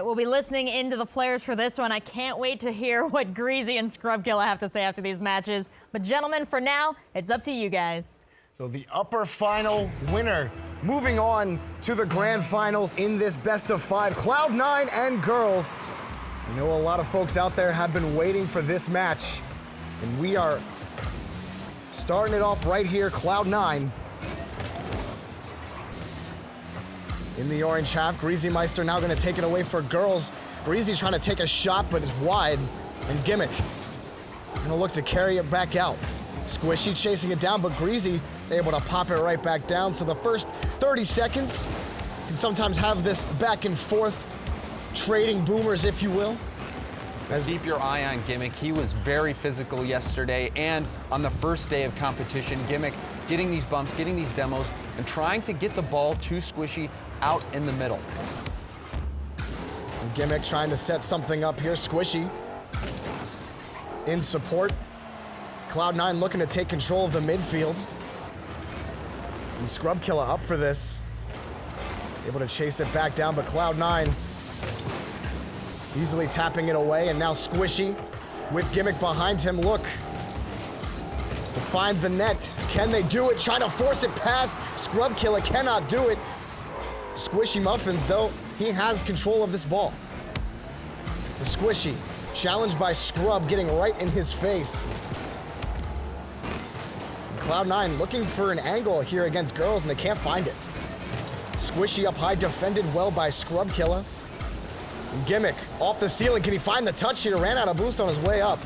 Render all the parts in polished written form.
We'll be listening into the players for this one. I can't wait to hear what Greasy and Scrubkilla have to say after these matches. But gentlemen, for now, it's up to you guys. So the upper final winner moving on to the grand finals in this best of 5, Cloud9 and girls. I know a lot of folks out there have been waiting for this match, and we are starting it off right here, Cloud9. In the orange half, Greazymeister now gonna take it away for girls. Greasy trying to take a shot, but it's wide, and Gimmick gonna look to carry it back out. Squishy chasing it down, but Greasy able to pop it right back down. So the first 30 seconds can sometimes have this back and forth, trading boomers, if you will. Keep your eye on Gimmick. He was very physical yesterday, and on the first day of competition, Gimmick getting these bumps, getting these demos, and trying to get the ball to Squishy out in the middle. And Gimmick trying to set something up here. Squishy in support. Cloud9 looking to take control of the midfield. And Scrubkilla up for this. Able to chase it back down, but Cloud9 easily tapping it away, and now Squishy with Gimmick behind him. Look to find the net. Can they do it? Trying to force it past. Scrubkilla cannot do it. Squishy Muffins, though, he has control of this ball. The Squishy, challenged by Scrub, getting right in his face. Cloud9 looking for an angle here against girls, and they can't find it. Squishy up high, defended well by Scrubkilla. And Gimmick off the ceiling. Can he find the touch here? Ran out of boost on his way up.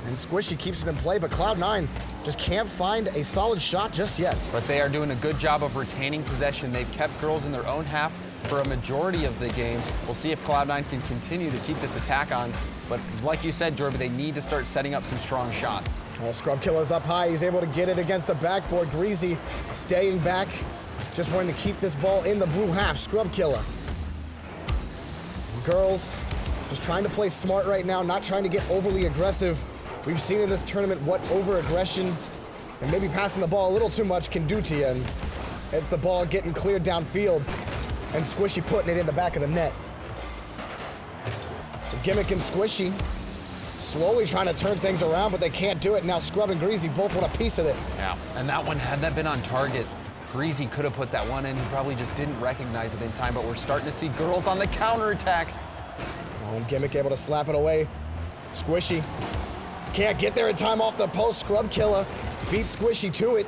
And Squishy keeps it in play, but Cloud9 just can't find a solid shot just yet. But they are doing a good job of retaining possession. They've kept girls in their own half for a majority of the game. We'll see if Cloud9 can continue to keep this attack on. But like you said, Jorby, they need to start setting up some strong shots. Well, Scrubkilla's up high. He's able to get it against the backboard. Greasy staying back, just wanting to keep this ball in the blue half. Scrubkilla. Girls just trying to play smart right now, not trying to get overly aggressive. We've seen in this tournament what over-aggression and maybe passing the ball a little too much can do to you. And it's the ball getting cleared downfield and Squishy putting it in the back of the net. So Gimmick and Squishy slowly trying to turn things around, but they can't do it. Now Scrub and Greasy both want a piece of this. Yeah, and that one, had that been on target, Greasy could have put that one in. He probably just didn't recognize it in time, but we're starting to see girls on the counterattack. Oh, and Gimmick able to slap it away. Squishy can't get there in time off the post. Scrubkilla beats Squishy to it.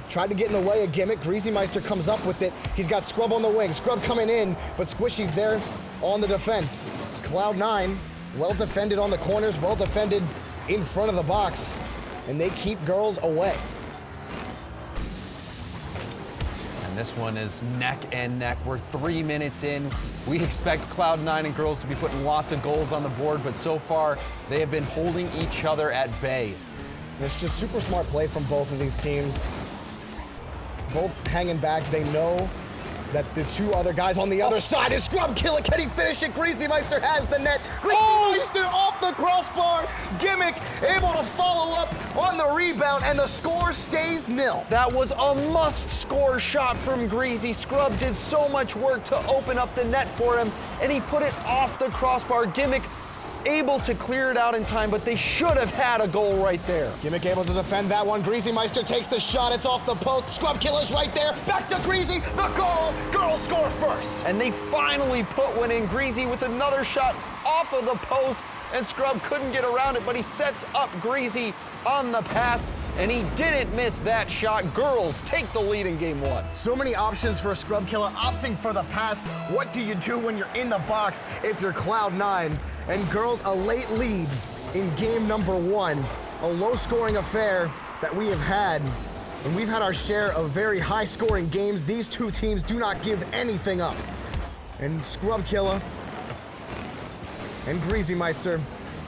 Tried to get in the way of Gimmick. Greazymeister comes up with it. He's got Scrub on the wing. Scrub coming in, but Squishy's there on the defense. Cloud9, well defended on the corners, well defended in front of the box, and they keep girls away. And this one is neck and neck. We're 3 minutes in. We expect Cloud9 and girls to be putting lots of goals on the board, but so far they have been holding each other at bay. It's just super smart play from both of these teams. Both hanging back. They know that the two other guys on the other side is Scrubkilla. Can he finish it? Greazymeister has the net. Greazymeister off the crossbar. Gimmick able to follow up on the rebound, and the score stays nil. That was a must-score shot from Greasy. Scrub did so much work to open up the net for him, and he put it off the crossbar. Gimmick able to clear it out in time, but they should have had a goal right there. Gimmick able to defend that one. Greazymeister takes the shot. It's off the post. Scrubkilla's right there. Back to Greasy. The goal. Girls score first. And they finally put one in. Greasy with another shot off of the post, and Scrub couldn't get around it, but he sets up Greasy on the pass, and he didn't miss that shot. Girls take the lead in game one. So many options for Scrubkilla, opting for the pass. What do you do when you're in the box if you're Cloud9? And girls, a late lead in game number one. A low-scoring affair that we have had. And we've had our share of very high-scoring games. These two teams do not give anything up. And Scrubkilla and Greazymeister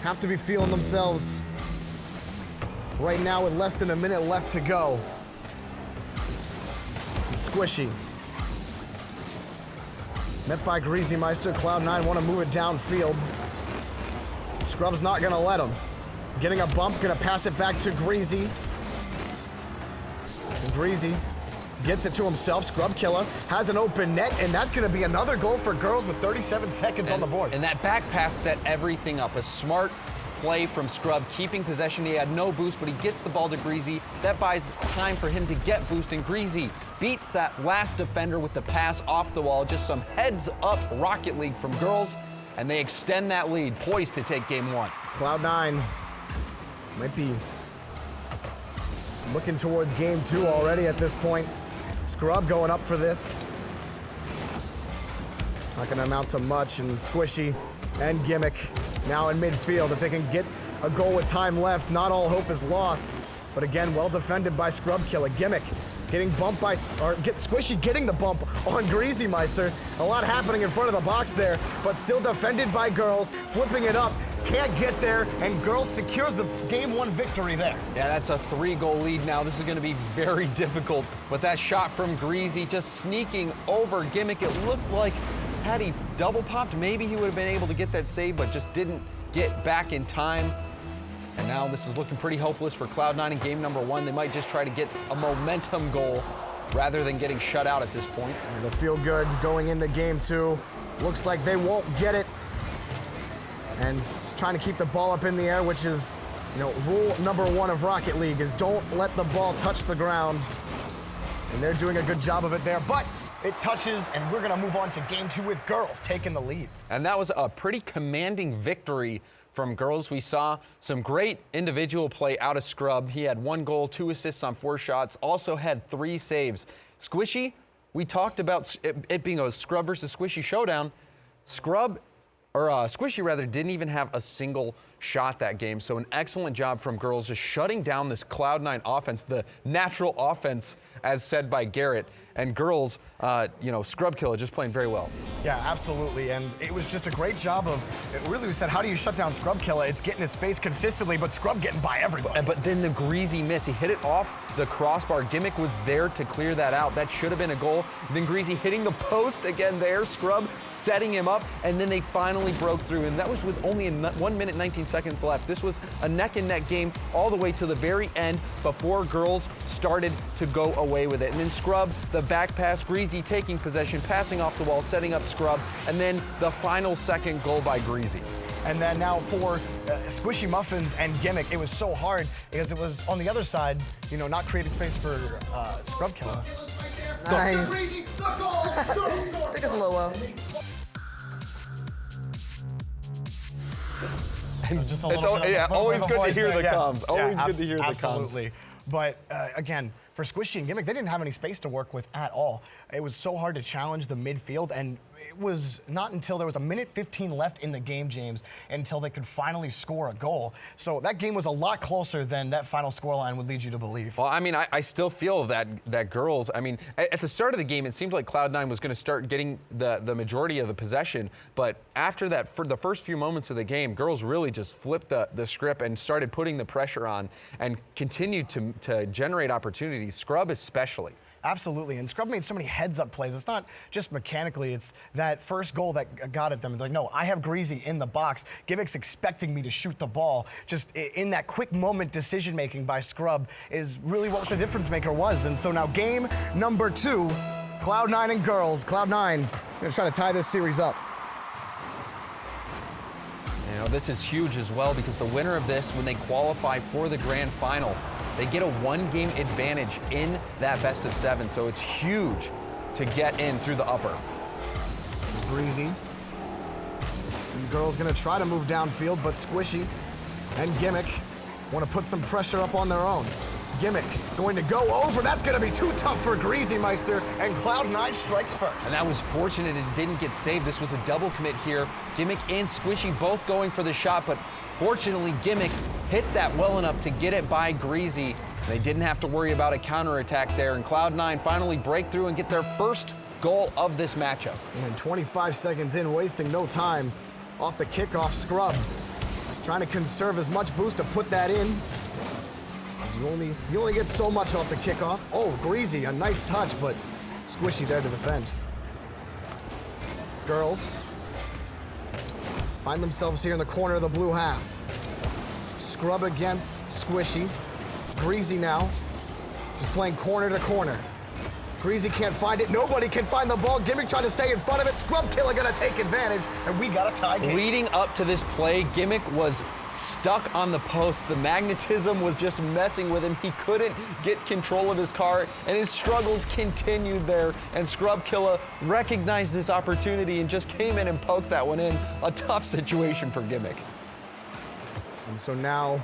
have to be feeling themselves right now with less than a minute left to go. And Squishy met by Greazymeister. Cloud9 want to move it downfield. Scrub's not gonna let him. Getting a bump, gonna pass it back to Greasy. And Greasy gets it to himself. Scrubkilla has an open net, and that's going to be another goal for girls with 37 seconds on the board. And that back pass set everything up. A smart play from Scrub, keeping possession. He had no boost, but he gets the ball to Greasy. That buys time for him to get boost, and Greasy beats that last defender with the pass off the wall. Just some heads-up Rocket League from girls, and they extend that lead, poised to take game one. Cloud9 might be looking towards game two already at this point. Scrub going up for this. Not going to amount to much, and Squishy and Gimmick now in midfield. If they can get a goal with time left, not all hope is lost. But again, well defended by Scrubkilla. Gimmick getting bumped by, Squishy getting the bump on Greazymeister. A lot happening in front of the box there, but still defended by girls, flipping it up. Can't get there, and girls secures the game one victory there. Yeah, that's a 3-goal lead now. This is going to be very difficult. But that shot from Greasy just sneaking over Gimmick. It looked like had he double popped, maybe he would have been able to get that save, but just didn't get back in time. And now this is looking pretty hopeless for Cloud9 in game number one. They might just try to get a momentum goal rather than getting shut out at this point. The feel good going into game two. Looks like they won't get it. And trying to keep the ball up in the air, which is, rule number one of Rocket League is don't let the ball touch the ground. And they're doing a good job of it there, but it touches, and we're gonna move on to game two with girls taking the lead. And that was a pretty commanding victory from girls. We saw some great individual play out of Scrub. He had 1 goal, 2 assists on 4 shots, also had 3 saves. Squishy, we talked about it being a Scrub versus Squishy showdown. Squishy rather, didn't even have a single shot that game. So an excellent job from girls, just shutting down this Cloud9 offense, the natural offense, as said by Garrett. And girls, Scrubkilla just playing very well. Yeah, absolutely, and it was just a great job of, really we said, how do you shut down Scrubkilla? It's getting his face consistently, but Scrub getting by everybody. But then the Greasy miss, he hit it off the crossbar. Gimmick was there to clear that out. That should have been a goal. Then Greasy hitting the post again there, Scrub setting him up, and then they finally broke through, and that was with only 1 minute, 19 seconds left. This was a neck-and-neck game all the way to the very end before girls started to go away with it. And then Scrub, the back pass, Greasy taking possession, passing off the wall, setting up Scrub, and then the final second goal by Greasy. And then now for Squishy Muffins and Gimmick, it was so hard because it was on the other side, not creating space for Scrubkilla. Nice. Took us a little while. Just a little bit of always good to voice hear there, the comms. Always good to hear the comms. Absolutely. But again, for Squishy and Gimmick, they didn't have any space to work with at all. It was so hard to challenge the midfield, and it was not until there was 1:15 left in the game, James, until they could finally score a goal. So that game was a lot closer than that final scoreline would lead you to believe. Well, I mean, I still feel that girls, I mean, at the start of the game, it seemed like Cloud9 was going to start getting the majority of the possession, but after that, for the first few moments of the game, girls really just flipped the script and started putting the pressure on and continued to generate opportunities, Scrub especially. Absolutely, and Scrub made so many heads-up plays. It's not just mechanically, it's that first goal that got at them. It's like, no, I have Greasy in the box. Gimmick's expecting me to shoot the ball. Just in that quick moment decision-making by Scrub is really what the difference maker was. And so now game number 2, Cloud9 and girls. Cloud9 gonna try to tie this series up. This is huge as well because the winner of this, when they qualify for the grand final, they get a 1-game advantage in that best of 7, so it's huge to get in through the upper. Greasy. And girls gonna try to move downfield, but Squishy and Gimmick want to put some pressure up on their own. Gimmick going to go over. That's going to be too tough for Greazymeister, and Cloud9 strikes first. And that was fortunate it didn't get saved. This was a double commit here. Gimmick and Squishy both going for the shot, but fortunately Gimmick hit that well enough to get it by Greasy. They didn't have to worry about a counterattack there, and Cloud9 finally break through and get their first goal of this matchup. And 25 seconds in, wasting no time off the kickoff. Scrub trying to conserve as much boost to put that in. You only get so much off the kickoff. Oh, Greasy, a nice touch, but Squishy there to defend. Girls find themselves here in the corner of the blue half. Scrub against Squishy. Greasy now, just playing corner to corner. Greasy can't find it. Nobody can find the ball. Gimmick trying to stay in front of it. Scrubkilla gonna take advantage, and we got a tie game. Leading up to this play, Gimmick was stuck on the post. The magnetism was just messing with him. He couldn't get control of his car, and his struggles continued there. And Scrubkilla recognized this opportunity and just came in and poked that one in. A tough situation for Gimmick. And so now,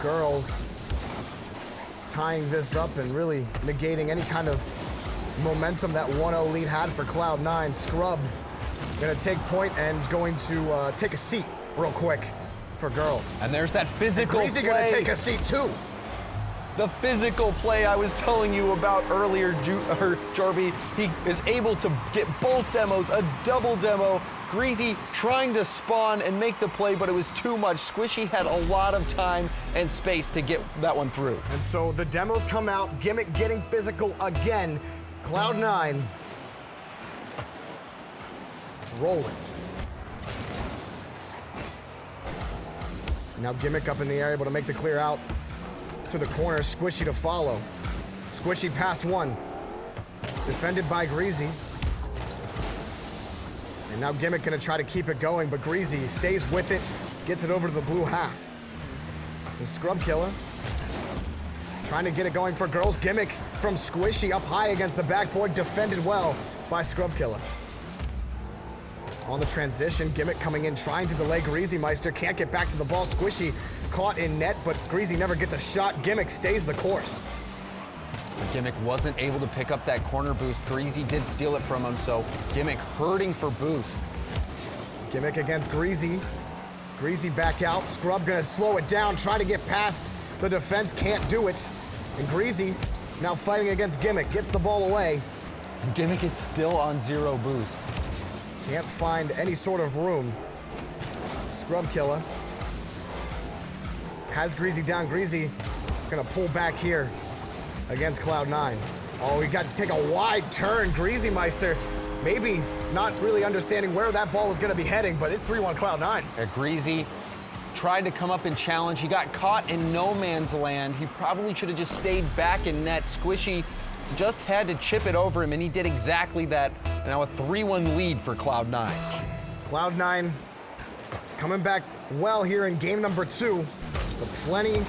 girls tying this up and really negating any kind of momentum that 1-0 lead had for Cloud9. Scrub gonna take point and going to take a seat real quick for girls. And there's that physical Greasy play. gonna take a seat too. The physical play I was telling you about earlier, Jarby. He is able to get both demos, a double demo. Greasy trying to spawn and make the play, but it was too much. Squishy had a lot of time and space to get that one through. And so the demos come out, Gimmick getting physical again. Cloud9 rolling. Now Gimmick up in the air, able to make the clear out to the corner. Squishy to follow. Squishy past one. Defended by Greasy. And now Gimmick gonna try to keep it going, but Greasy stays with it, gets it over to the blue half. The Scrubkilla trying to get it going for girls. Gimmick from Squishy up high against the backboard, defended well by Scrubkilla. On the transition, Gimmick coming in, trying to delay Greazymeister, can't get back to the ball. Squishy caught in net, but Greasy never gets a shot. Gimmick stays the course. Gimmick wasn't able to pick up that corner boost. Greasy did steal it from him, so Gimmick hurting for boost. Gimmick against Greasy. Greasy back out. Scrub gonna slow it down, trying to get past the defense, can't do it. And Greasy now fighting against Gimmick, gets the ball away. Gimmick is still on 0 boost. Can't find any sort of room. Scrubkilla has Greasy down. Greasy gonna pull back here against Cloud9. Oh, he got to take a wide turn. Greazymeister maybe not really understanding where that ball was gonna be heading, but it's 3-1 Cloud9. Greasy tried to come up and challenge. He got caught in no man's land. He probably should have just stayed back in net. Squishy just had to chip it over him, and he did exactly that. And now a 3-1 lead for Cloud9. Cloud9 coming back well here in game number 2, but plenty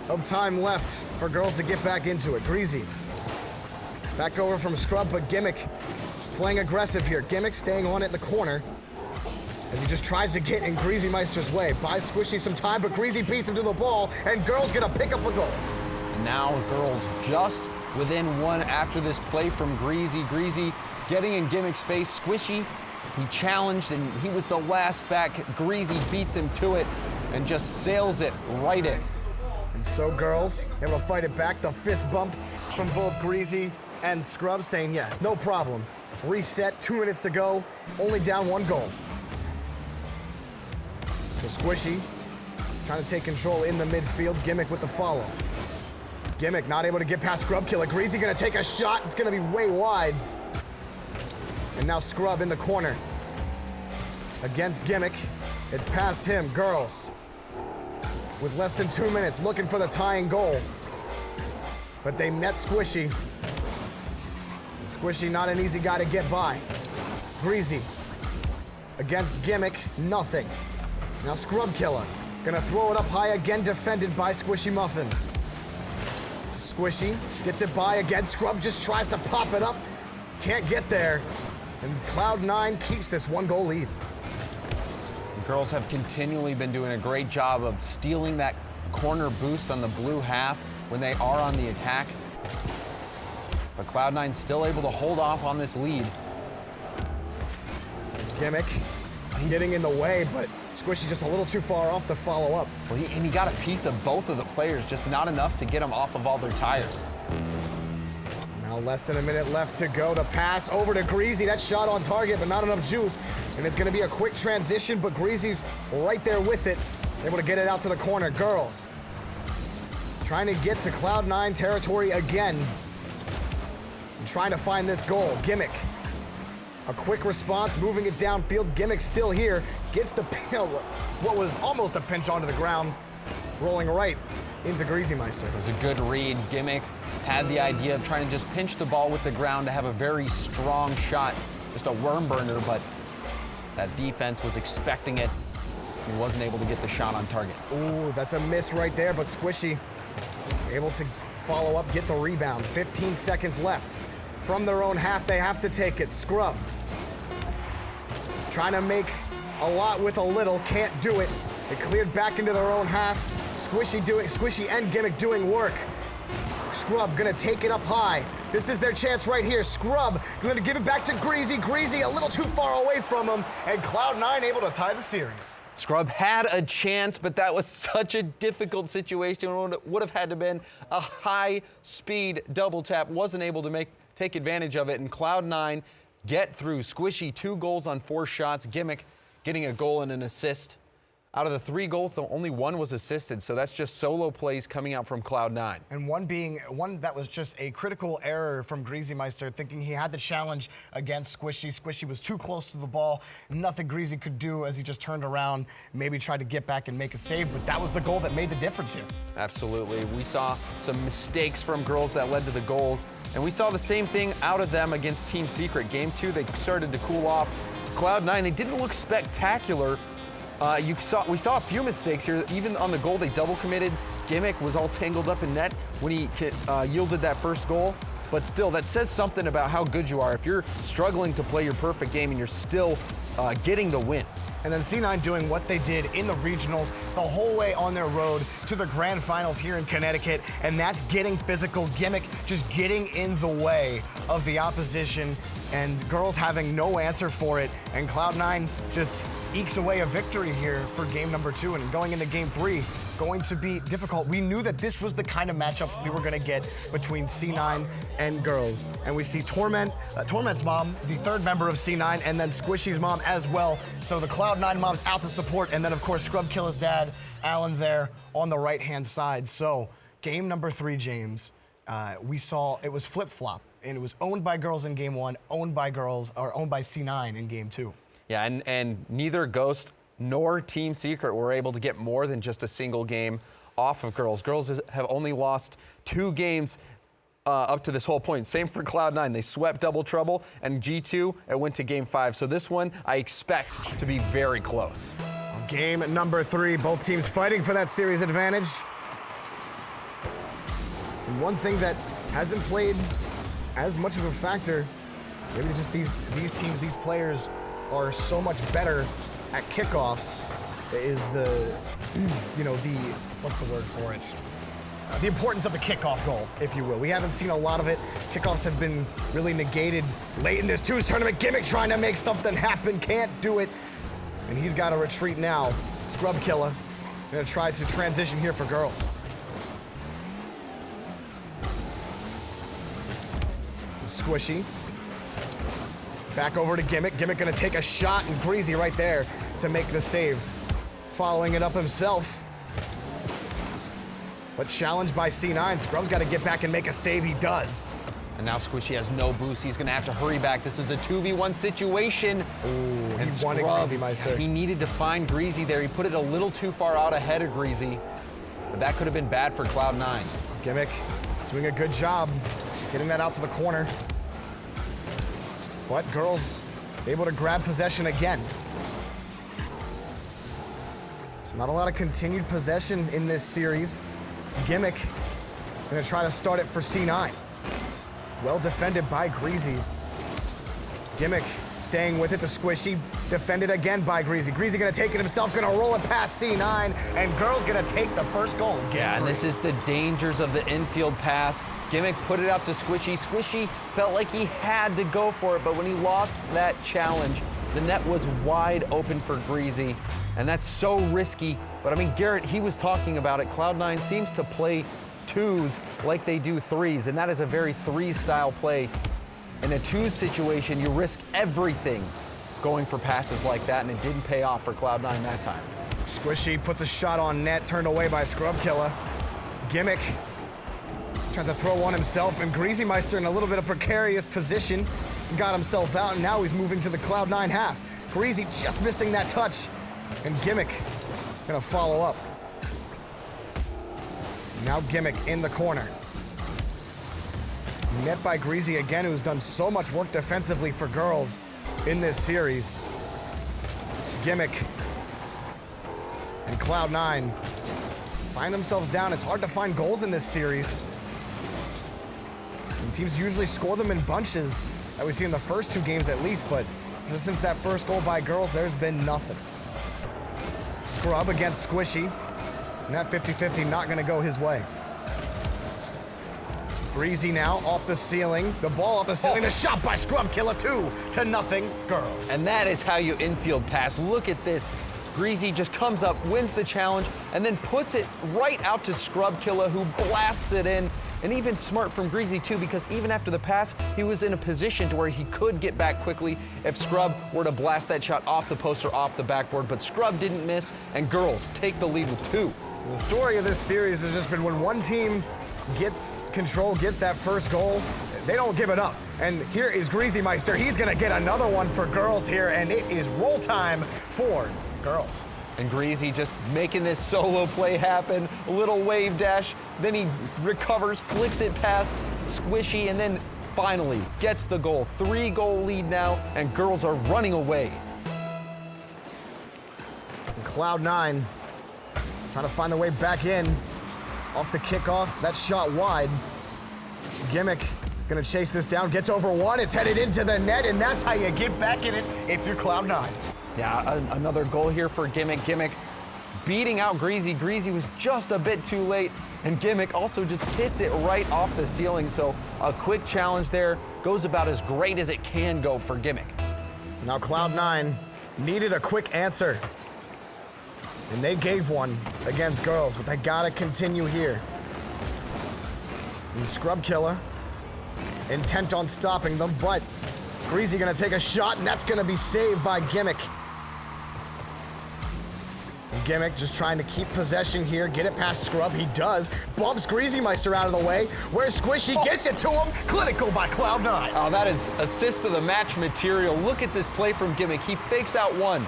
of time left for girls to get back into it. Greasy back over from Scrub, but Gimmick playing aggressive here. Gimmick staying on it in the corner as he just tries to get in Greazymeister's way. Buys Squishy some time, but Greasy beats him to the ball, and girls gonna pick up a goal. Now girls just within 1 after this play from Greasy. Greasy getting in Gimmick's face. Squishy, he challenged, and he was the last back. Greasy beats him to it and just sails it right in. And so girls able to fight it back. The fist bump from both Greasy and Scrub saying, yeah, no problem. Reset, 2 minutes to go, only down 1 goal. So Squishy trying to take control in the midfield. Gimmick with the follow. Gimmick not able to get past Scrubkilla. Greasy gonna take a shot. It's gonna be way wide. And now Scrub in the corner against Gimmick. It's past him. Girls with less than 2 minutes looking for the tying goal. But they net Squishy. Squishy not an easy guy to get by. Greasy against Gimmick, nothing. Now Scrubkilla gonna throw it up high again, defended by Squishy Muffins. Squishy gets it by again. Scrub just tries to pop it up. Can't get there. And Cloud9 keeps this 1-goal lead. Girls have continually been doing a great job of stealing that corner boost on the blue half when they are on the attack. But Cloud9 still able to hold off on this lead. Gimmick getting in the way, but Squishy just a little too far off to follow up. Well, he got a piece of both of the players, just not enough to get them off of all their tires. Now less than a minute left to go. The pass over to Greasy. That shot on target, but not enough juice. And it's gonna be a quick transition, but Greasy's right there with it. Able to get it out to the corner. Girls trying to get to Cloud9 territory again. And trying to find this goal. Gimmick. A quick response, moving it downfield. Gimmick still here. Gets the what was almost a pinch onto the ground. Rolling right into Greazymeister. It was a good read. Gimmick had the idea of trying to just pinch the ball with the ground to have a very strong shot, just a worm burner, but that defense was expecting it. He wasn't able to get the shot on target. Ooh, that's a miss right there, but Squishy able to follow up, get the rebound. 15 seconds left. From their own half, they have to take it. Scrub trying to make a lot with a little, can't do it. It cleared back into their own half. Squishy and Gimmick doing work. Scrub gonna take it up high. This is their chance right here. Scrub gonna give it back to Greasy. Greasy a little too far away from him, and Cloud9 able to tie the series. Scrub had a chance, but that was such a difficult situation. It would have had to been a high-speed double tap. Wasn't able to take advantage of it, and Cloud9 get through. Squishy 2 goals on 4 shots. Gimmick getting a goal and an assist. Out of the 3 goals, though, only 1 was assisted, so that's just solo plays coming out from Cloud9. And one that was just a critical error from Greazymeister, thinking he had the challenge against Squishy. Squishy was too close to the ball. Nothing Greasy could do as he just turned around, maybe tried to get back and make a save, but that was the goal that made the difference here. Absolutely. We saw some mistakes from girls that led to the goals, and we saw the same thing out of them against Team Secret. Game 2, they started to cool off. Cloud9, they didn't look spectacular. We saw a few mistakes here. Even on the goal, they double committed. Gimmick was all tangled up in net when he yielded that first goal. But still, that says something about how good you are. If you're struggling to play your perfect game and you're still getting the win. And then C9 doing what they did in the regionals the whole way on their road to the grand finals here in Connecticut, and that's getting physical. Gimmick just getting in the way of the opposition, and girls having no answer for it, and Cloud9 just ekes away a victory here for game number 2, and going into game 3, going to be difficult. We knew that this was the kind of matchup we were gonna get between C9 and girls. And we see Torment's mom, the 3rd member of C9, and then Squishy's mom as well. So the Cloud9 mom's out to support, and then of course Scrubkilla's dad, Alan, there on the right-hand side. So game number 3, James, we saw it was flip-flop, and it was owned by girls in game 1, owned by C9 in game 2. Yeah, and neither Ghost nor Team Secret were able to get more than just a single game off of girls. Girls have only lost 2 games up to this whole point. Same for Cloud9. They swept Double Trouble, and G2, it went to game 5. So this one, I expect to be very close. Game number 3, both teams fighting for that series advantage. And one thing that hasn't played as much of a factor, maybe just these teams, these players, are so much better at kickoffs, is what's the word for it? The importance of the kickoff goal, if you will. We haven't seen a lot of it. Kickoffs have been really negated late in this 2's tournament. Gimmick trying to make something happen, can't do it. And he's got to retreat now. Scrubkilla gonna try to transition here for girls. Squishy. Back over to Gimmick. Gimmick gonna take a shot, and Greasy right there to make the save. Following it up himself. But challenged by C9, Scrub's gotta get back and make a save. He does. And now Squishy has no boost. He's gonna have to hurry back. This is a 2v1 situation. Ooh, and he wanted Greazymeister. He needed to find Greasy there. He put it a little too far out ahead of Greasy. But that could have been bad for Cloud9. Gimmick doing a good job getting that out to the corner. But girls able to grab possession again. So not a lot of continued possession in this series. Gimmick gonna try to start it for C9. Well defended by Greasy. Gimmick staying with it to Squishy. Defended again by Greasy. Greasy gonna take it himself, gonna roll it past C9, and girls gonna take the first goal. Yeah, and this is the dangers of the infield pass. Gimmick put it out to Squishy. Squishy felt like he had to go for it, but when he lost that challenge, the net was wide open for Greasy, and that's so risky. But I mean, Garrett, he was talking about it. Cloud9 seems to play 2s like they do 3s, and that is a very 3 style play. In a 2s situation, you risk everything going for passes like that, and it didn't pay off for Cloud9 that time. Squishy puts a shot on net, turned away by Scrubkilla. Gimmick tries to throw one himself, and Greazymeister in a little bit of precarious position. Got himself out, and now he's moving to the Cloud9 half. Greasy just missing that touch, and Gimmick gonna follow up. Now Gimmick in the corner. Net by Greasy again, who's done so much work defensively for girls in this series. Gimmick and Cloud9 find themselves down. It's hard to find goals in this series. And teams usually score them in bunches that we see in the first 2 games at least, but just since that first goal by girls, there's been nothing. Scrub against Squishy. And that 50-50 not gonna go his way. Greasy now off the ceiling. The ball off the ceiling. The shot by Scrubkilla, 2-0 girls. And that is how you infield pass. Look at this. Greasy just comes up, wins the challenge, and then puts it right out to Scrubkilla, who blasts it in. And even smart from Greasy too, because even after the pass, he was in a position to where he could get back quickly if Scrub were to blast that shot off the post or off the backboard. But Scrub didn't miss, and girls take the lead with 2. The story of this series has just been when one team gets control, gets that first goal, they don't give it up. And here is Greazymeister. He's gonna get another one for girls here, and it is roll time for girls. And Greasy just making this solo play happen. A little wave dash, then he recovers, flicks it past Squishy, and then finally gets the goal. 3-goal lead now, and girls are running away. And Cloud9 trying to find their way back in. Off the kickoff, that shot wide. Gimmick gonna chase this down, gets over one, it's headed into the net, and that's how you get back in it if you're Cloud9. Yeah, another goal here for Gimmick. Gimmick beating out Greasy. Greasy was just a bit too late, and Gimmick also just hits it right off the ceiling. So a quick challenge there goes about as great as it can go for Gimmick. Now Cloud9 needed a quick answer, and they gave one against girls, but they gotta continue here. And Scrubkilla intent on stopping them, but Greasy gonna take a shot, and that's gonna be saved by Gimmick. And Gimmick just trying to keep possession here, get it past Scrub. He does. Bumps Greazymeister out of the way. Where's Squishy? Gets it to him. Clinical by Cloud9. Oh, that is assist of the match material. Look at this play from Gimmick. He fakes out one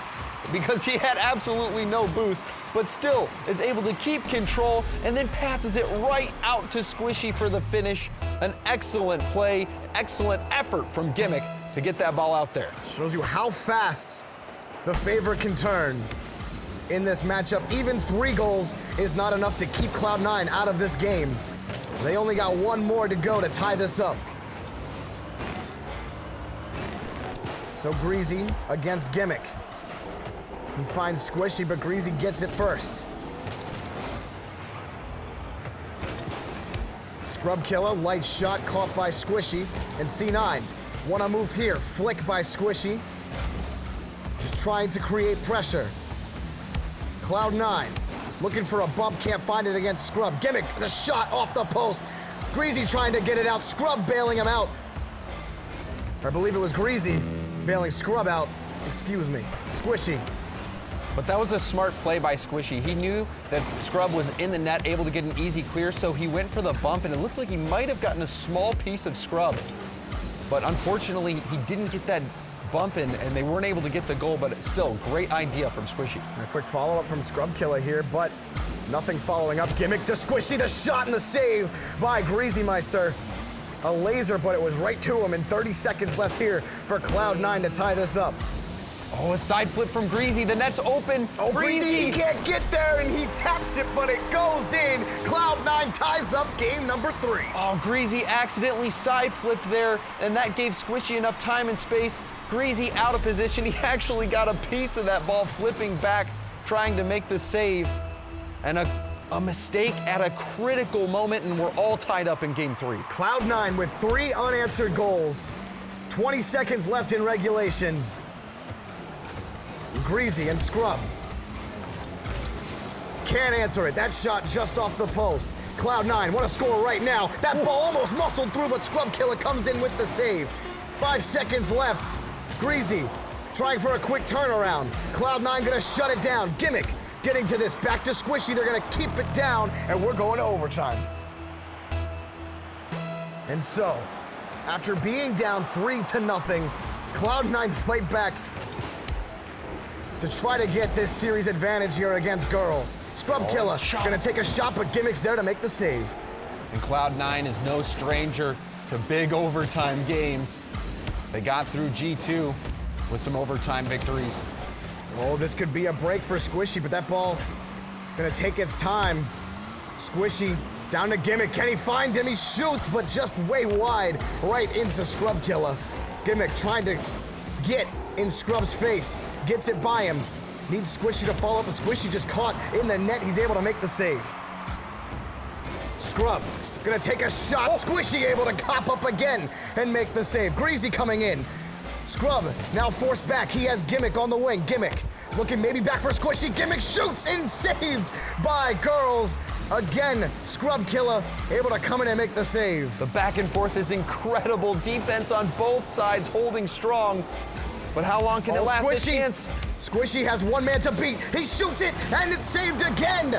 because he had absolutely no boost, but still is able to keep control and then passes it right out to Squishy for the finish. An excellent play, excellent effort from Gimmick to get that ball out there. Shows you how fast the favorite can turn in this matchup. Even 3 goals is not enough to keep Cloud9 out of this game. They only got 1 more to go to tie this up. So Greasy against Gimmick. He finds Squishy, but Greasy gets it first. Scrubkilla, light shot caught by Squishy, and C9. Wanna move here, flick by Squishy. Just trying to create pressure. Cloud9, looking for a bump, can't find it against Scrub. Gimmick, the shot off the post. Greasy trying to get it out, Scrub bailing him out. I believe it was Greasy bailing Scrub out, excuse me. Squishy. But that was a smart play by Squishy. He knew that Scrub was in the net, able to get an easy clear, so he went for the bump, and it looked like he might have gotten a small piece of Scrub. But unfortunately, he didn't get that bump in, and they weren't able to get the goal, but still, great idea from Squishy. A quick follow-up from Scrubkilla here, but nothing following up. Gimmick to Squishy, the shot and the save by Greazymeister. A laser, but it was right to him, and 30 seconds left here for Cloud9 to tie this up. Oh, a side flip from Greasy. The net's open. Oh, Greasy, he can't get there, and he taps it, but it goes in. Cloud9 ties up game number 3. Oh, Greasy accidentally side flipped there, and that gave Squishy enough time and space. Greasy out of position. He actually got a piece of that ball flipping back, trying to make the save. And a mistake at a critical moment, and we're all tied up in game 3. Cloud9 with 3 unanswered goals. 20 seconds left in regulation. Greasy and Scrub. Can't answer it. That shot just off the post. Cloud9 want to score right now. That ball almost muscled through, but Scrubkilla comes in with the save. 5 seconds left. Greasy trying for a quick turnaround. Cloud9 gonna shut it down. Gimmick getting to this. Back to Squishy. They're gonna keep it down, and we're going to overtime. And so, after being down 3-0, Cloud9 fight back to try to get this series advantage here against girls. Scrubkilla gonna take a shot, but Gimmick's there to make the save. And Cloud9 is no stranger to big overtime games. They got through G2 with some overtime victories. Oh, this could be a break for Squishy, but that ball gonna take its time. Squishy down to Gimmick. Can he find him? He shoots, but just way wide, right into Scrubkilla. Gimmick trying to get in Scrub's face. Gets it by him. Needs Squishy to follow up, but Squishy just caught in the net. He's able to make the save. Scrub gonna take a shot. Squishy able to cop up again and make the save. Greasy coming in. Scrub now forced back. He has Gimmick on the wing. Gimmick looking maybe back for Squishy. Gimmick shoots and saved by girls. Again, Scrubkilla able to come in and make the save. The back and forth is incredible. Defense on both sides holding strong. But how long can it last? Squishy has one man to beat. He shoots it and it's saved again.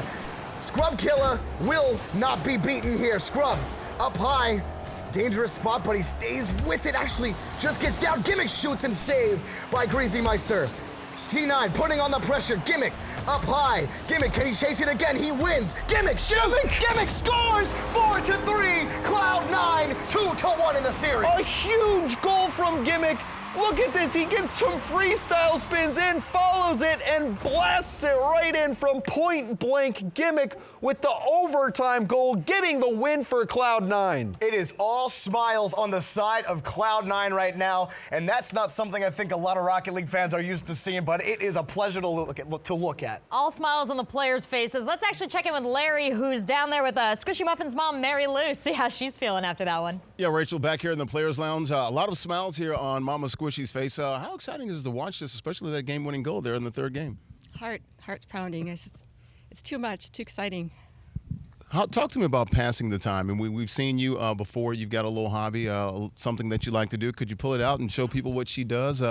Scrubkilla will not be beaten here. Scrub up high. Dangerous spot, but he stays with it. Actually, just gets down. Gimmick shoots and saved by Greazymeister. T9 putting on the pressure. Gimmick up high. Gimmick, can he chase it again? He wins. Gimmick shoots. Gimmick scores. 4-3. Cloud9 2-1 in the series. A huge goal from Gimmick. Look at this, he gets some freestyle spins in, follows it, and blasts it right in from point blank. Gimmick with the overtime goal, getting the win for Cloud9. It is all smiles on the side of Cloud9 right now, and that's not something I think a lot of Rocket League fans are used to seeing, but it is a pleasure to look at. All smiles on the players' faces. Let's actually check in with Larry, who's down there with Squishy Muffin's mom, Mary Lou, see how she's feeling after that one. Yeah, Rachel, back here in the Players Lounge. A lot of smiles here on Mama Squishy's face. How exciting is it to watch this, especially that game-winning goal there in the third game? Heart's pounding. It's too much, too exciting. Talk to me about passing the time. And we've seen you before. You've got a little hobby, something that you like to do. Could you pull it out and show people what she does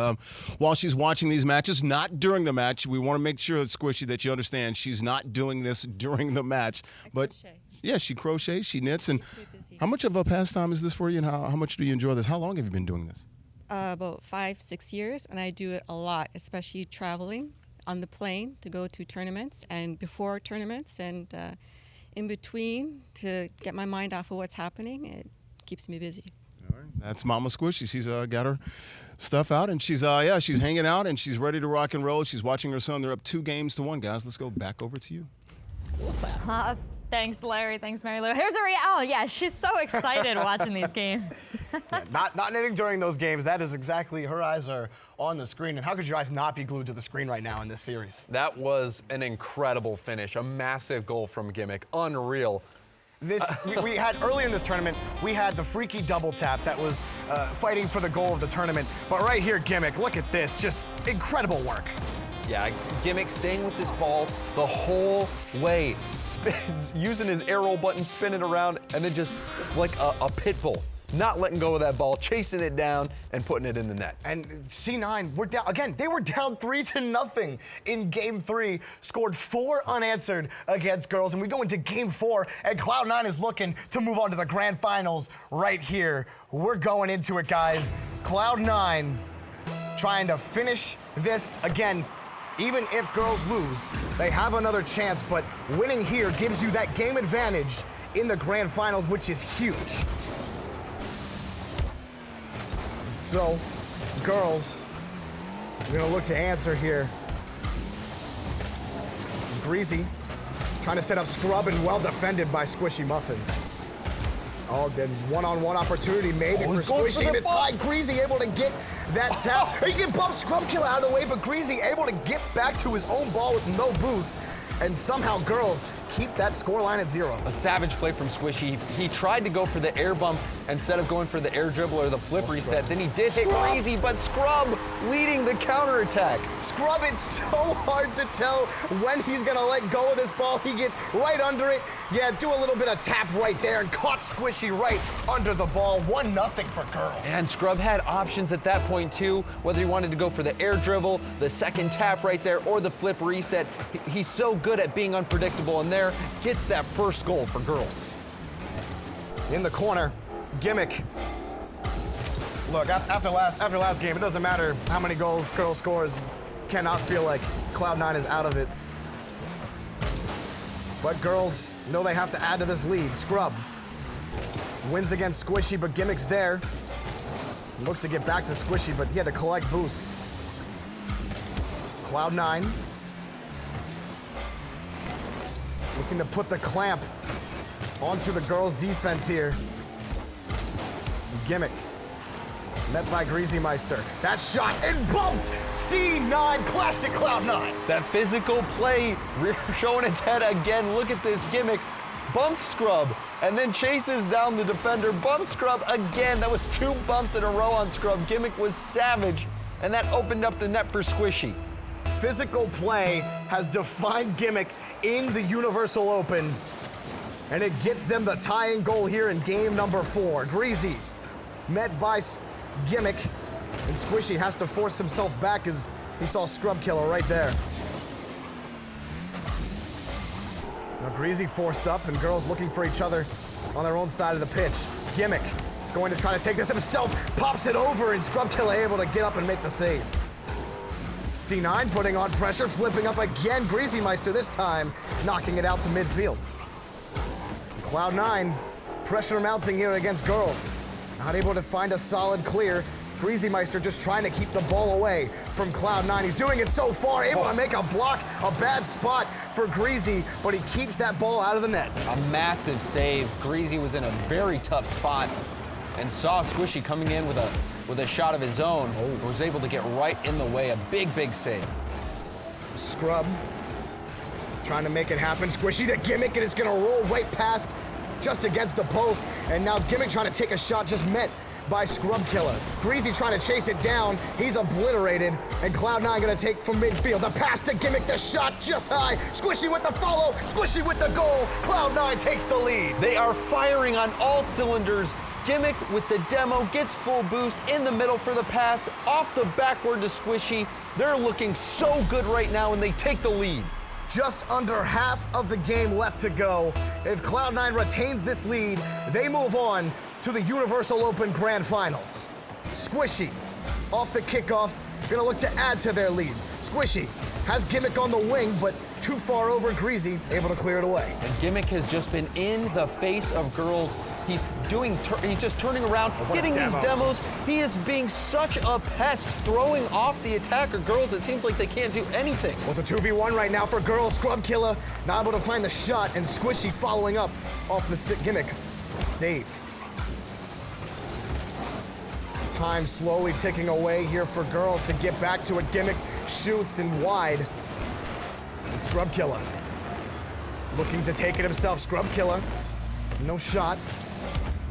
while she's watching these matches? Not during the match. We want to make sure, Squishy, that you understand she's not doing this during the match. Crochet. Yeah, she crochets, she knits. And how much of a pastime is this for you, and how much do you enjoy this? How long have you been doing this? About 5-6 years, and I do it a lot, especially traveling on the plane to go to tournaments and before tournaments and in between to get my mind off of what's happening. It keeps me busy. All right. That's Mama Squishy. She's got her stuff out, and she's hanging out, and she's ready to rock and roll. She's watching her son. They're up 2-1, guys. Let's go back over to you. Thanks, Larry. Thanks, Mary Lou. Here's Aria. Oh, yeah, she's so excited watching these games. Not knitting during those games. That is exactly, her eyes are on the screen. And how could your eyes not be glued to the screen right now in this series? That was an incredible finish, a massive goal from Gimmick, unreal. We had earlier in this tournament, we had the freaky double tap that was fighting for the goal of the tournament. But right here, Gimmick, look at this, just incredible work. Yeah, Gimmick staying with this ball the whole way, using his arrow button, spinning around, and then just like a pit bull, not letting go of that ball, chasing it down and putting it in the net. And C9, we're down again. They were down 3-0 in Game 3, scored 4 unanswered against girls, and we go into Game 4, and Cloud9 is looking to move on to the grand finals right here. We're going into it, guys. Cloud9 trying to finish this again. Even if girls lose, they have another chance, but winning here gives you that game advantage in the grand finals, which is huge. So, girls, we're gonna look to answer here. Greasy, trying to set up Scrub and well defended by Squishy Muffins. Oh, then one-on-one opportunity maybe for Squishy, and it's high. Greasy able to get that tap. He can bump Scrubkilla out of the way, but Greasy able to get back to his own ball with no boost. And somehow girls keep that scoreline at 0. A savage play from Squishy. He tried to go for the air bump instead of going for the air dribble or the flip reset. Then he did hit Greasy, but Scrub leading the counterattack. Scrub, it's so hard to tell when he's gonna let go of this ball. He gets right under it. Yeah, do a little bit of tap right there and caught Squishy right under the ball. 1-0 for girls. And Scrub had options at that point too, whether he wanted to go for the air dribble, the second tap right there, or the flip reset. He's so good at being unpredictable, and there gets that first goal for girls. In the corner, Gimmick. Look, after last game, it doesn't matter how many goals girls scores. cannot feel like Cloud9 is out of it. But girls know they have to add to this lead. Scrub wins against Squishy, but Gimmick's there. Looks to get back to Squishy, but he had to collect boost. Cloud9 looking to put the clamp onto the girls' defense here. Gimmick met by Greazymeister. That shot and bumped! C9, classic Cloud9. That physical play showing its head again. Look at this. Gimmick bumps Scrub and then chases down the defender. Bumps Scrub again. That was 2 bumps in a row on Scrub. Gimmick was savage, and that opened up the net for Squishy. Physical play has defined Gimmick in the Universal Open, and it gets them the tying goal here in game number 4. Greasy met by Gimmick, and Squishy has to force himself back as he saw Scrubkilla right there. Now Greasy forced up, and girls looking for each other on their own side of the pitch. Gimmick going to try to take this himself, pops it over, and Scrubkilla able to get up and make the save. C9 putting on pressure, flipping up again. Greazymeister this time, knocking it out to midfield. So Cloud9, pressure mounting here against girls. Not able to find a solid clear. Greazymeister just trying to keep the ball away from Cloud9. He's doing it so far, able to make a block, a bad spot for Greasy, but he keeps that ball out of the net. A massive save. Greasy was in a very tough spot and saw Squishy coming in with a shot of his own. Was able to get right in the way. A big, big save. Scrub trying to make it happen. Squishy to Gimmick, and it's gonna roll right past just against the post. And now Gimmick trying to take a shot, just met by Scrubkilla. Greasy trying to chase it down. He's obliterated, and Cloud9 gonna take from midfield. The pass to Gimmick, the shot just high. Squishy with the follow, Squishy with the goal. Cloud9 takes the lead. They are firing on all cylinders. Gimmick with the demo gets full boost in the middle for the pass, off the backward to Squishy. They're looking so good right now, and they take the lead. Just under half of the game left to go. If Cloud9 retains this lead, they move on to the Universal Open Grand Finals. Squishy, off the kickoff, gonna look to add to their lead. Squishy has Gimmick on the wing, but too far over. Greasy, able to clear it away. And Gimmick has just been in the face of girls. He's just turning around, getting these demos. He is being such a pest, throwing off the attacker girls. It seems like they can't do anything. Well, it's a 2v1 right now for girls. Scrubkilla not able to find the shot, and Squishy following up off the Gimmick save. Time slowly ticking away here for girls to get back to it. Gimmick shoots and wide. And Scrubkilla looking to take it himself. Scrubkilla, no shot.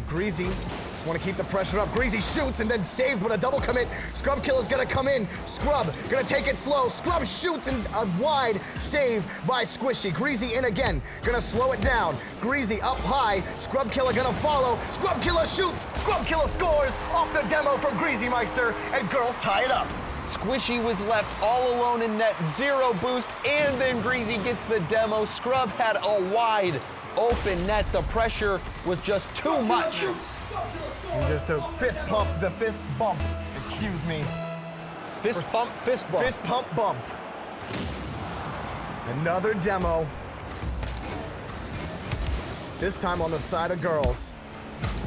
Greasy just want to keep the pressure up. Greasy shoots and then saved, but a double commit. Scrubkilla's gonna come in. Scrub gonna take it slow. Scrub shoots and a wide save by Squishy. Greasy in again, gonna slow it down. Greasy up high. Scrubkilla gonna follow. Scrubkilla shoots. Scrubkilla scores off the demo from Greazymeister, and girls tie it up. Squishy was left all alone in net, 0 boost, and then Greasy gets the demo. Scrub had a wide open net. The pressure was just too much. And just a fist bump, excuse me. Fist pump, fist bump. Fist pump bump. Another demo. This time on the side of girls.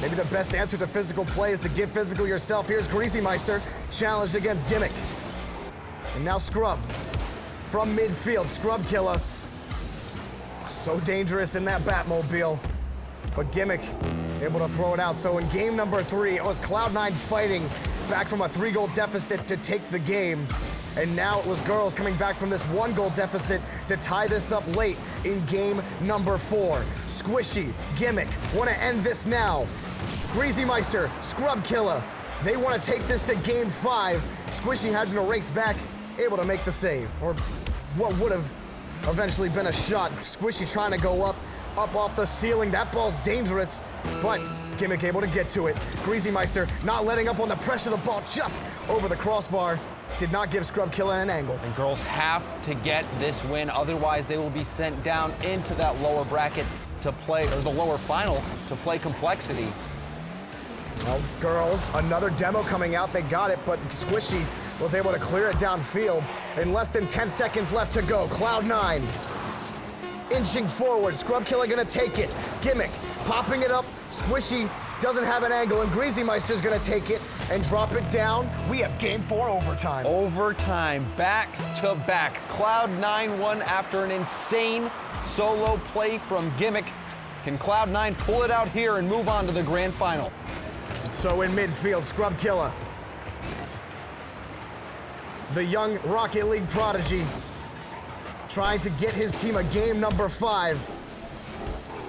Maybe the best answer to physical play is to get physical yourself. Here's Greazymeister, challenged against Gimmick. And now Scrub from midfield. Scrubkilla, so dangerous in that Batmobile. But Gimmick able to throw it out. So in game number 3, it was Cloud9 fighting back from a 3-goal deficit to take the game. And now it was girls coming back from this 1-goal deficit to tie this up late in game number 4. Squishy, Gimmick want to end this now. Greazymeister, Scrubkilla, they want to take this to game 5. Squishy having to race back, able to make the save. Or what would have eventually been a shot. Squishy trying to go up off the ceiling. That ball's dangerous, but Gimmick able to get to it. Greazymeister not letting up on the pressure. The ball just over the crossbar. Did not give Scrubkilla an angle. And girls have to get this win, otherwise they will be sent down into that lower bracket to play, or the lower final, to play complexity. Well, girls, another demo coming out. They got it, but Squishy was able to clear it downfield in less than 10 seconds left to go. Cloud9 inching forward. Scrubkilla gonna take it. Gimmick popping it up. Squishy doesn't have an angle, and Greazymeister's gonna take it and drop it down. We have game 4 overtime. Overtime, back to back. Cloud9 won after an insane solo play from Gimmick. Can Cloud9 pull it out here and move on to the grand final? So in midfield, Scrubkilla, the young Rocket League prodigy, trying to get his team a game number 5.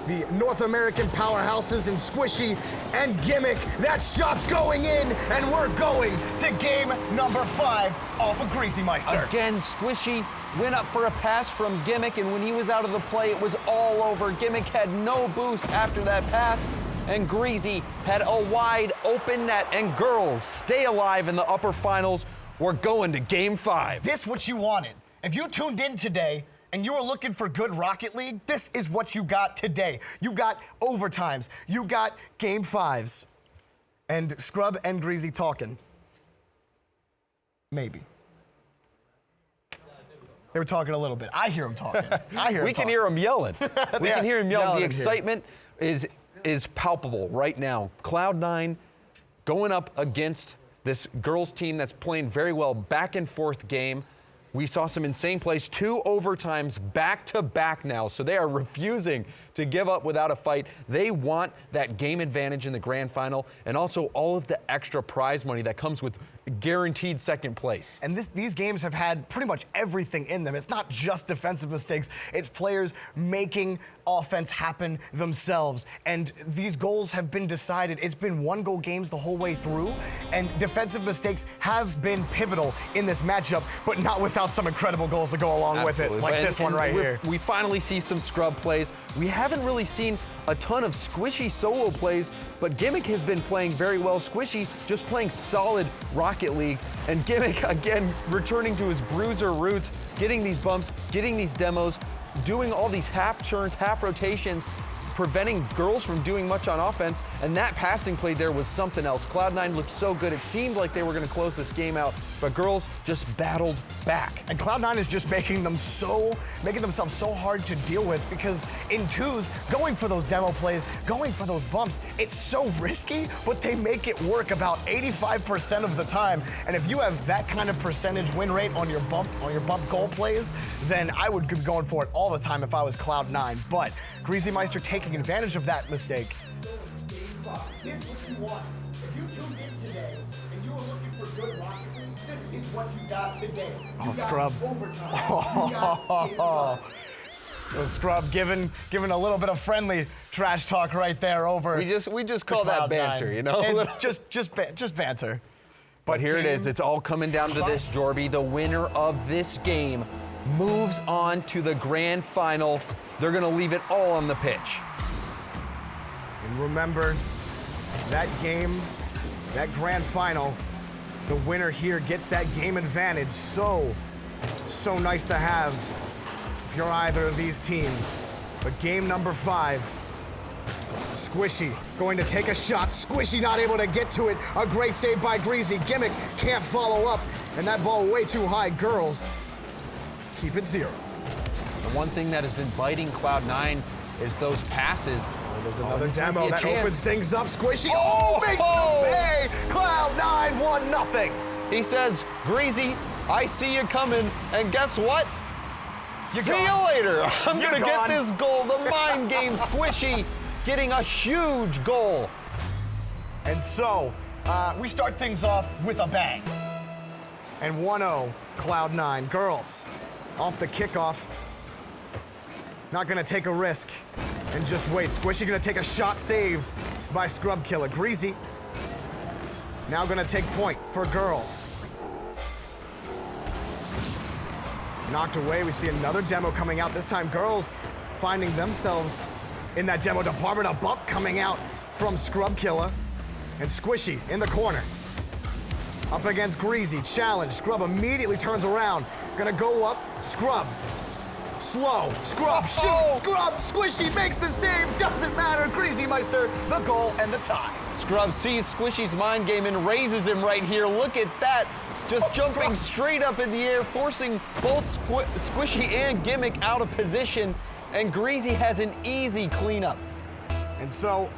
The North American powerhouses in Squishy and Gimmick. That shot's going in, and we're going to game number 5 off of Greazymeister. Again, Squishy went up for a pass from Gimmick, and when he was out of the play, it was all over. Gimmick had no boost after that pass, and Greasy had a wide open net. And girls, stay alive in the upper finals. We're going to game 5. Is this what you wanted? If you tuned in today and you were looking for good Rocket League, this is what you got today. You got overtimes. You got game 5s. And Scrub and Greasy talking. Maybe. They were talking a little bit. I hear them talking. We can hear him yelling. We can hear him yelling. The here. excitement is palpable right now. Cloud9 going up against this girls team that's playing very well. Back and forth game. We saw some insane plays, 2 overtimes back to back now. So they are refusing to give up without a fight. They want that game advantage in the grand final, and also all of the extra prize money that comes with guaranteed second place. And these games have had pretty much everything in them. It's not just defensive mistakes, it's players making offense happen themselves. And these goals have been decided. It's been 1-goal games the whole way through, and defensive mistakes have been pivotal in this matchup, but not without some incredible goals to go along with it, like this one right here. We finally see some scrub plays. We haven't really seen a ton of Squishy solo plays, but Gimmick has been playing very well. Squishy just playing solid Rocket League, and Gimmick, again, returning to his bruiser roots, getting these bumps, getting these demos, doing all these half turns, half rotations, preventing girls from doing much on offense, and that passing play there was something else. Cloud9 looked so good. It seemed like they were gonna close this game out, but girls just battled back. And Cloud9 is just making themselves so hard to deal with, because in 2s, going for those demo plays, going for those bumps, it's so risky, but they make it work about 85% of the time. And if you have that kind of percentage win rate on your bump goal plays, then I would be going for it all the time if I was Cloud9. But Greazymeister taking advantage of that mistake. This is what you want. If you tuned in today and you were looking for good Rocket League, this is what you got today. You got Scrub. overtime. You got game 5. So Scrub giving a little bit of friendly trash talk right there over. We just call that banter, you know? And just banter. But here it is. It's all coming down to this, Jorby. The winner of this game moves on to the grand final. They're going to leave it all on the pitch. And remember, that game, that grand final, the winner here gets that game advantage. So nice to have if you're either of these teams. But game number 5, Squishy going to take a shot. Squishy not able to get to it. A great save by Greasy. Gimmick can't follow up, and that ball way too high. Girls, keep it 0. The one thing that has been biting Cloud9 is those passes. There's another this might demo be a that chance. opens things up. Squishy, makes the pay! Cloud9 1-0. He says, Greasy, I see you coming, and guess what? You're See gone. you later. I'm You're gonna gone. get this goal. The mind game, Squishy getting a huge goal. And so, we start things off with a bang. And 1-0, Cloud9. Girls, off the kickoff. Not gonna take a risk and just wait. Squishy gonna take a shot saved by Scrubkilla. Greasy now gonna take point for girls. Knocked away, we see another demo coming out. This time girls finding themselves in that demo department. A bump coming out from Scrubkilla. And Squishy in the corner. Up against Greasy, challenge. Scrub immediately turns around. Gonna go up, Scrub. Slow, Scrub, shoot, Scrub, Squishy makes the save, doesn't matter. Greazymeister, the goal and the tie. Scrub sees Squishy's mind game and raises him right here. Look at that. just jumping straight up in the air, forcing both Squishy and Gimmick out of position, and Greasy has an easy cleanup. And so,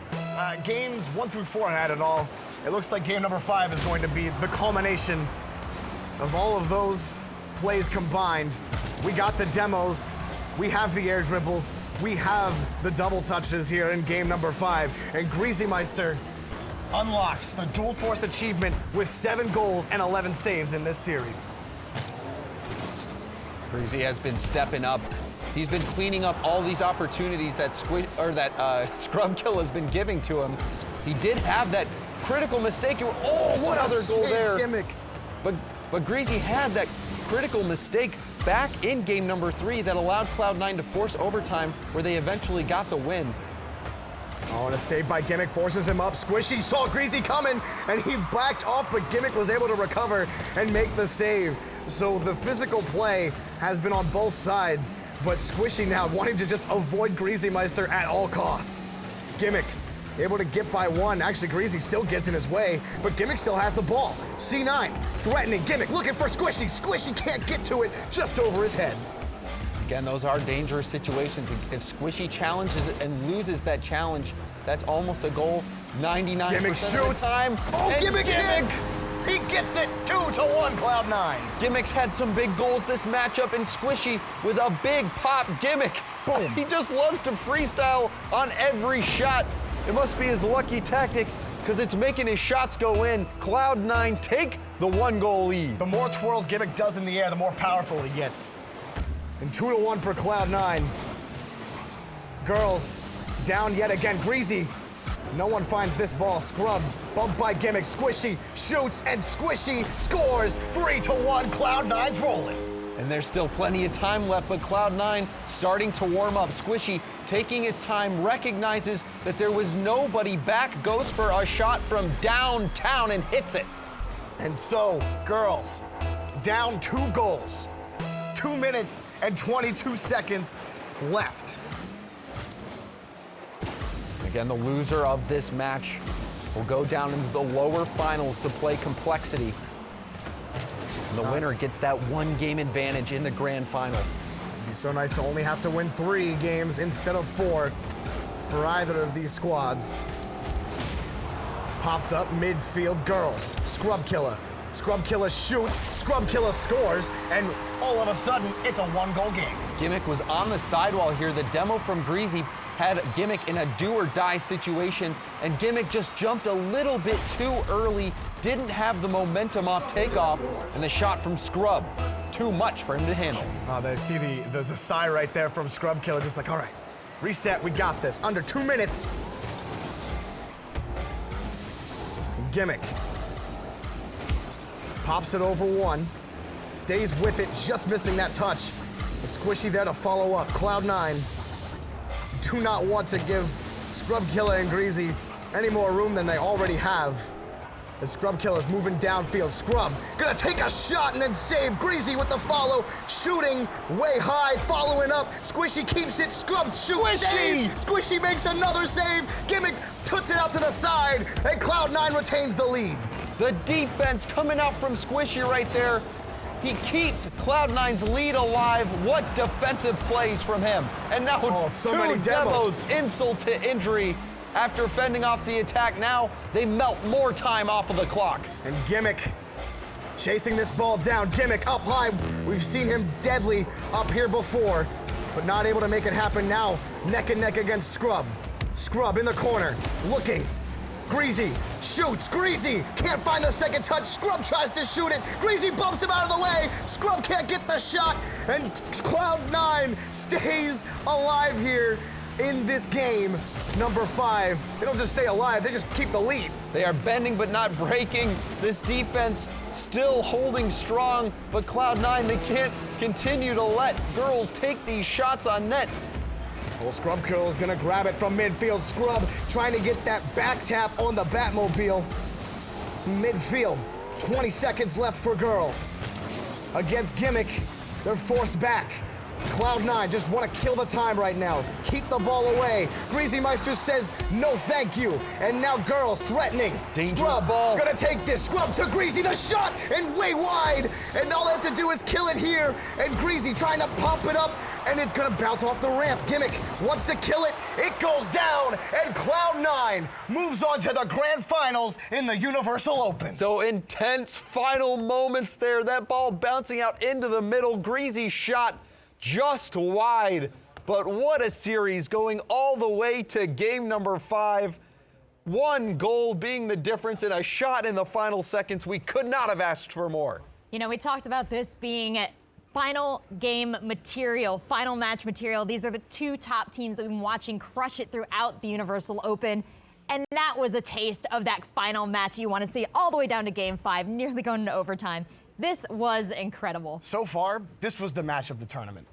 games 1 through 4 had it all. It looks like game number 5 is going to be the culmination of all of those plays combined. We got the demos, we have the air dribbles, we have the double touches here in game number 5, and Greazymeister unlocks the dual force achievement with 7 goals and 11 saves in this series. Greasy has been stepping up. He's been cleaning up all these opportunities that Scrubkilla has been giving to him. He did have that critical mistake. Oh, what other goal there? Gimmick. But Greasy had that critical mistake back in game number 3 that allowed Cloud9 to force overtime, where they eventually got the win. Oh, and a save by Gimmick forces him up. Squishy saw Greasy coming, and he backed off, but Gimmick was able to recover and make the save. So the physical play has been on both sides, but Squishy now wanting to just avoid Greazymeister at all costs. Gimmick able to get by one. Actually, Greasy still gets in his way, but Gimmick still has the ball. C9 threatening Gimmick, looking for Squishy. Squishy can't get to it, just over his head. Again, those are dangerous situations. If Squishy challenges and loses that challenge, that's almost a goal 99% Gimmick shoots. of the time. Oh, And Gimmick hit! He gets it 2-1, Cloud9. Gimmick's had some big goals this matchup, and Squishy with a big pop. Gimmick, Boom. He just loves to freestyle on every shot. It must be his lucky tactic, because it's making his shots go in. Cloud9 take the 1-goal lead. The more twirls Gimmick does in the air, the more powerful he gets. And 2-1 for Cloud9. Girls down yet again. Greasy. No one finds this ball. Scrub bumped by Gimmick. Squishy shoots and Squishy scores. 3-1. Cloud9's rolling. And there's still plenty of time left, but Cloud9 starting to warm up. Squishy taking his time, recognizes that there was nobody back, goes for a shot from downtown and hits it. And so, girls, down 2 goals. 2 minutes and 22 seconds left. Again, the loser of this match will go down into the lower finals to play complexity. And the winner gets that 1-game advantage in the grand final. It'd be so nice to only have to win 3 games instead of 4 for either of these squads. Popped up midfield, girls. Scrubkilla. Scrubkilla shoots, Scrubkilla scores, and all of a sudden, it's a 1-goal game. Gimmick was on the sidewall here. The demo from Greasy had Gimmick in a do-or-die situation, and Gimmick just jumped a little bit too early, didn't have the momentum off takeoff, and the shot from Scrub, too much for him to handle. They see the sigh right there from Scrubkilla, just like, all right, reset, we got this. Under 2 minutes. Gimmick pops it over one, stays with it, just missing that touch. The Squishy there to follow up. Cloud9 do not want to give Scrubkilla and Greasy any more room than they already have. As Scrubkilla's moving downfield. Scrub gonna take a shot and then save. Greasy with the follow, shooting way high, following up. Squishy keeps it. Scrub shoots, save. Squishy makes another save. Gimmick puts it out to the side, and Cloud9 retains the lead. The defense coming out from Squishy right there. He keeps Cloud9's lead alive. What defensive plays from him. And now so 2 many demos. insult to injury. After fending off the attack, now they melt more time off of the clock. And Gimmick chasing this ball down. Gimmick up high. We've seen him deadly up here before, but not able to make it happen now. Neck and neck against Scrub. Scrub in the corner, looking. Greasy shoots. Greasy can't find the second touch. Scrub tries to shoot it. Greasy bumps him out of the way. Scrub can't get the shot, and Cloud9 stays alive here in this game. Number 5. They don't just stay alive, they just keep the lead. They are bending but not breaking. This defense still holding strong, but Cloud9, they can't continue to let girls take these shots on net. Well, Scrubkilla is gonna grab it from midfield. Scrub trying to get that back tap on the Batmobile. Midfield, 20 seconds left for girls. Against Gimmick, they're forced back. Cloud9 just want to kill the time right now. Keep the ball away. Greazymeister says no thank you. And now girls threatening. Dangerous Scrub ball. gonna take this. Scrub to Greasy, the shot, and way wide. And all they have to do is kill it here. And Greasy trying to pump it up, and it's gonna bounce off the ramp. Gimmick wants to kill it. It goes down, and Cloud9 moves on to the grand finals in the Universal Open. So intense final moments there. That ball bouncing out into the middle. Greasy shot just wide. But what a series, going all the way to game number 5. One goal being the difference in a shot in the final seconds. We could not have asked for more. You know, we talked about this being final game material, final match material. These are the two top teams that we've been watching crush it throughout the Universal Open. And that was a taste of that final match you want to see all the way down to game 5, nearly going into overtime. This was incredible. So far, this was the match of the tournament.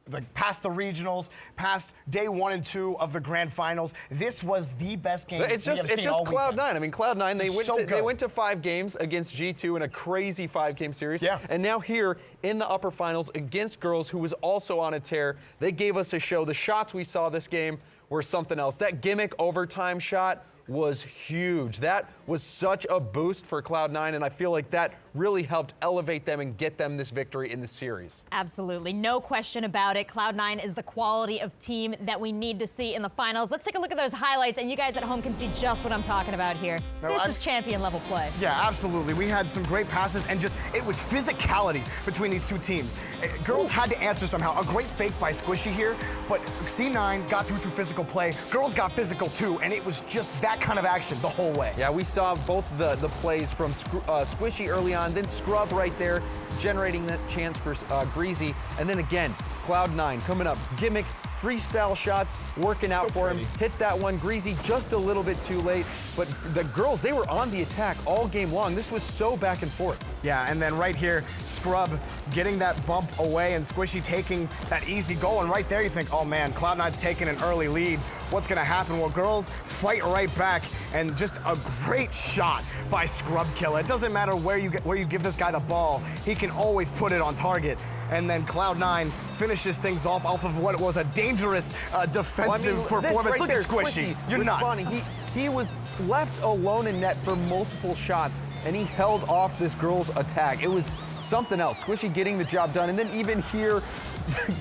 Like past the regionals, past day 1 and 2 of the grand finals, this was the best game. It's just Cloud9. I mean, Cloud9, they went to 5 games against G2 in a crazy 5-game series. Yeah. And now here in the upper finals against girls, who was also on a tear, they gave us a show. The shots we saw this game were something else. That Gimmick overtime shot was huge. That was such a boost for Cloud9, and I feel like that really helped elevate them and get them this victory in the series. Absolutely, no question about it. Cloud9 is the quality of team that we need to see in the finals. Let's take a look at those highlights, and you guys at home can see just what I'm talking about here. This is champion level play. Yeah, absolutely. We had some great passes, and it was physicality between these two teams. Girls had to answer somehow. A great fake by Squishy here, but C9 got through physical play. Girls got physical too, and it was just that kind of action the whole way. Yeah, we saw both the plays from Squishy early on, then Scrub right there, generating that chance for Greasy, and then again, Cloud9 coming up. Gimmick, freestyle shots working out for him. Hit that one. Greasy just a little bit too late, but the girls, they were on the attack all game long. This was so back and forth. Yeah, and then right here, Scrub getting that bump away and Squishy taking that easy goal, and right there you think, oh man, Cloud9's taking an early lead. What's gonna happen? Well, girls fight right back, and just a great shot by Scrubkilla. It doesn't matter where you give this guy the ball, he can always put it on target. And then Cloud9 finishes things off of what was a dangerous defensive performance. Right Look there, at Squishy. You're was nuts. Funny. He was left alone in net for multiple shots, and he held off this girl's attack. It was something else. Squishy getting the job done, and then even here,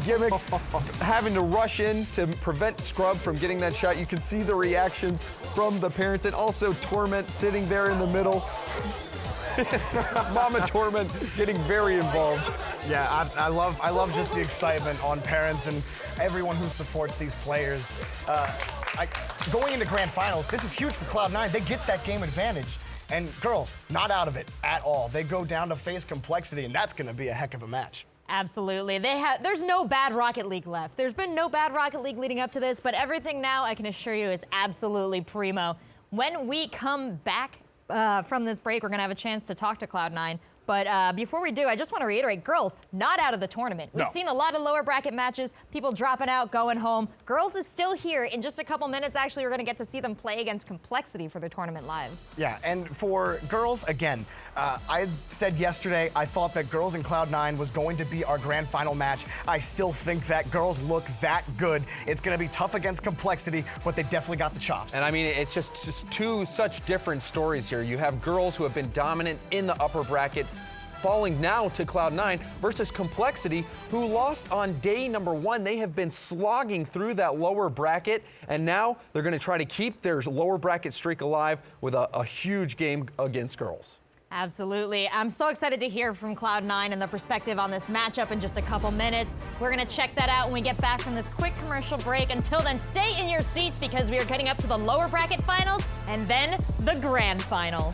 Gimmick having to rush in to prevent Scrub from getting that shot. You can see the reactions from the parents, and also Torment sitting there in the middle. Mama Torment getting very involved. Yeah, I love just the excitement on parents and everyone who supports these players. Going into grand finals, this is huge for Cloud9. They get that game advantage. And girls, not out of it at all. They go down to face Complexity, and that's going to be a heck of a match. Absolutely. There's no bad Rocket League left. There's been no bad Rocket League leading up to this, but everything now, I can assure you, is absolutely primo. When we come back from this break, we're going to have a chance to talk to Cloud9. But before we do, I just want to reiterate, girls, not out of the tournament. We've seen a lot of lower bracket matches, people dropping out, going home. Girls is still here. In just a couple minutes, actually, we're going to get to see them play against Complexity for their tournament lives. Yeah, and for girls, again, I said yesterday I thought that girls and Cloud9 was going to be our grand final match. I still think that girls look that good. It's going to be tough against Complexity, but they definitely got the chops. And I mean, it's just two such different stories here. You have girls who have been dominant in the upper bracket, falling now to Cloud9 versus Complexity, who lost on day number 1. They have been slogging through that lower bracket, and now they're going to try to keep their lower bracket streak alive with a huge game against girls. Absolutely. I'm so excited to hear from Cloud9 and the perspective on this matchup in just a couple minutes. We're going to check that out when we get back from this quick commercial break. Until then, stay in your seats because we are getting up to the lower bracket finals and then the grand finals.